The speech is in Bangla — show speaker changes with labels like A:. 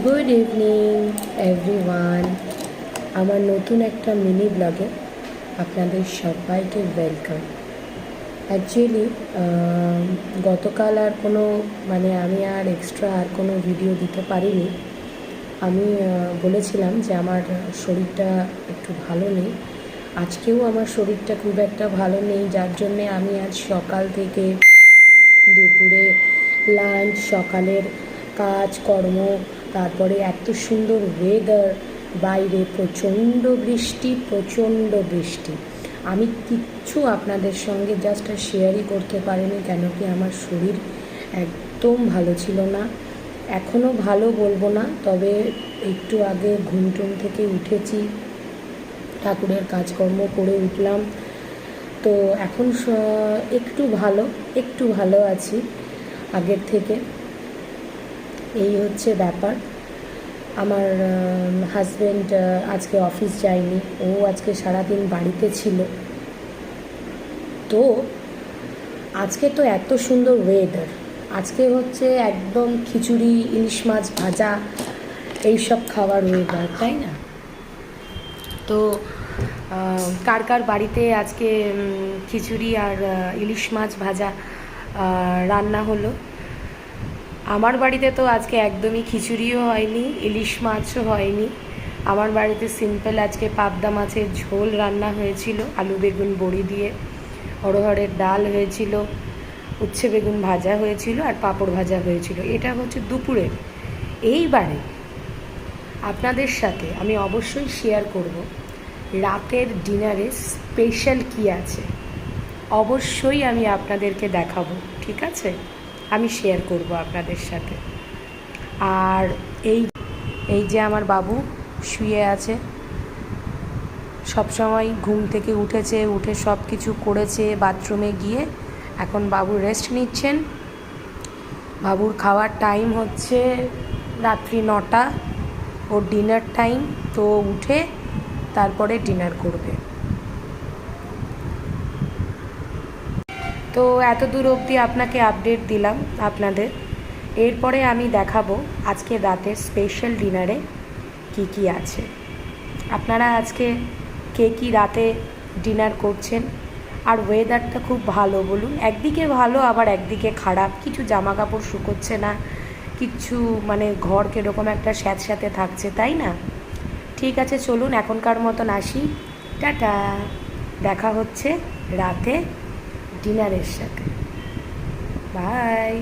A: Good evening everyone. আমার নতুন একটা মিনি ব্লগে আপনাদের সবাইকে ওয়েলকাম। অ্যাকচুয়ালি গতকাল আর কোনো আমি আর এক্সট্রা আর কোনো ভিডিও দিতে পারিনি। আমি বলেছিলাম যে আমার শরীরটা একটু ভালো নেই। আজকেও আমার শরীরটা খুব একটা ভালো নেই, যার জন্যে আমি আজ সকাল থেকে দুপুরে লাঞ্চ, সকালের কাজকর্ম, তারপরে এত সুন্দর ওয়েদার, বাইরে প্রচণ্ড বৃষ্টি। আমি কিচ্ছু আপনাদের সঙ্গে জাস্ট শেয়ারই করতে পারিনি, কেন কি আমার শরীর একদম ভালো ছিল না। এখনও ভালো বলবো না, তবে একটু আগে ঘুমটুম থেকে উঠেছি, ঠাকুরের কাজকর্ম করে উঠলাম, তো এখন একটু ভালো আছি আগের থেকে। এই হচ্ছে ব্যাপার। আমার হাজব্যান্ড আজকে অফিস যায়নি, ও আজকে সারাদিন বাড়িতে ছিল। তো আজকে তো এত সুন্দর ওয়েদার, আজকে হচ্ছে একদম খিচুড়ি, ইলিশ মাছ ভাজা, এইসব খাবার ওয়েদার, তাই না? তো কার কার বাড়িতে আজকে খিচুড়ি আর ইলিশ মাছ ভাজা রান্না হলো? আমার বাড়িতে তো আজকে একদমই খিচুড়িও হয়নি, ইলিশ মাছও হয়নি। আমার বাড়িতে সিম্পল আজকে পাবদা মাছের ঝোল রান্না হয়েছিল, আলু বেগুন বড়ি দিয়ে, অড়হরের ডাল হয়েছিল, উচ্ছে বেগুন ভাজা হয়েছিল, আর পাঁপড় ভাজা হয়েছিল। এটা হচ্ছে দুপুরে। এইবারে আপনাদের সাথে আমি অবশ্যই শেয়ার করব রাতের ডিনারে স্পেশাল কী আছে। অবশ্যই আমি আপনাদেরকে দেখাবো, ঠিক আছে? আমি শেয়ার করব আপনাদের সাথে। আর এই এই যে আমার বাবু শুয়ে আছে, সবসময় ঘুম থেকে উঠেছে, উঠে সব কিছু করেছে, বাথরুমে গিয়ে এখন বাবু রেস্ট নিচ্ছেন। বাবুর খাওয়ার টাইম হচ্ছে রাত্রি 9টা, ওর ডিনার টাইম, তো উঠে তারপরে ডিনার করবে। তো এত দূর অবধি আপনাকে আপডেট দিলাম আপনাদের। এরপরে আমি দেখাবো আজকে রাতের স্পেশাল ডিনারে কি কি আছে। আপনারা আজকে কে কী রাতে ডিনার করছেন? আর ওয়েদারটা খুব ভালো, বলুন। একদিকে ভালো, আবার একদিকে খারাপ। কিছু জামা কাপড় শুকোচ্ছে না, কিচ্ছু ঘর কীরকম একটা স্যাঁতস্যাঁতে থাকছে, তাই না? ঠিক আছে, চলুন এখনকার মতন আসি, টাটা। দেখা হচ্ছে রাতে ডিনারের সাথে। বাই।